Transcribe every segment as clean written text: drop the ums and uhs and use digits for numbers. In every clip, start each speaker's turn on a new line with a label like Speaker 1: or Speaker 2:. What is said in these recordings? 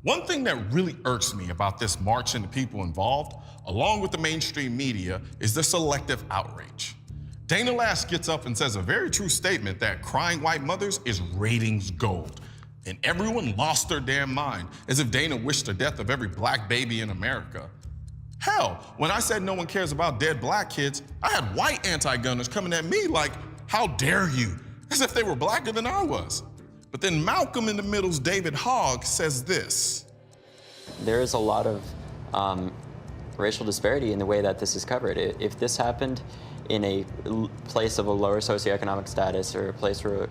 Speaker 1: One thing that really irks me about this march and the people involved, along with the mainstream media, is the selective outrage. Dana Lash gets up and says a very true statement that crying white mothers is ratings gold. And everyone lost their damn mind, as if Dana wished the death of every black baby in America. Hell, when I said no one cares about dead black kids, I had white anti-gunners coming at me like, how dare you? As if they were blacker than I was. But then Malcolm in the Middle's David Hogg says this.
Speaker 2: There is a lot of racial disparity in the way that this is covered. If this happened in a place of a lower socioeconomic status or a place where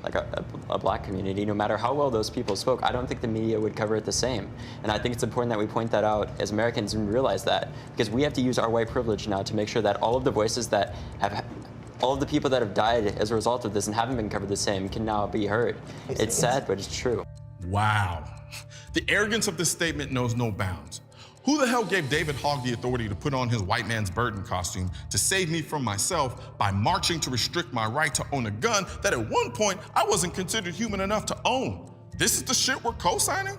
Speaker 2: like a black community, no matter how well those people spoke, I don't think the media would cover it the same. And I think it's important that we point that out as Americans and realize that, because we have to use our white privilege now to make sure that all of the voices that have all of the people that have died as a result of this and haven't been covered the same can now be heard. It's sad, but it's true.
Speaker 1: Wow. The arrogance of this statement knows no bounds. Who the hell gave David Hogg the authority to put on his white man's burden costume to save me from myself by marching to restrict my right to own a gun that at one point I wasn't considered human enough to own? This is the shit we're co-signing?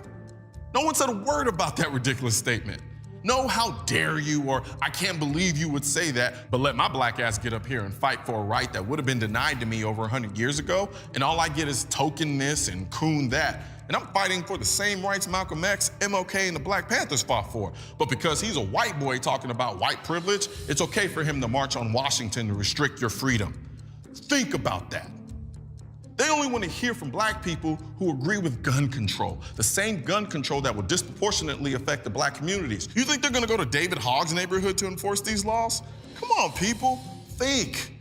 Speaker 1: No one said a word about that ridiculous statement. No, how dare you, or I can't believe you would say that, but let my black ass get up here and fight for a right that would have been denied to me over 100 years ago, and all I get is token this and coon that. And I'm fighting for the same rights Malcolm X, MLK, and the Black Panthers fought for. But because he's a white boy talking about white privilege, it's okay for him to march on Washington to restrict your freedom. Think about that. They only want to hear from black people who agree with gun control, the same gun control that will disproportionately affect the black communities. You think they're going to go to David Hogg's neighborhood to enforce these laws? Come on, people, think.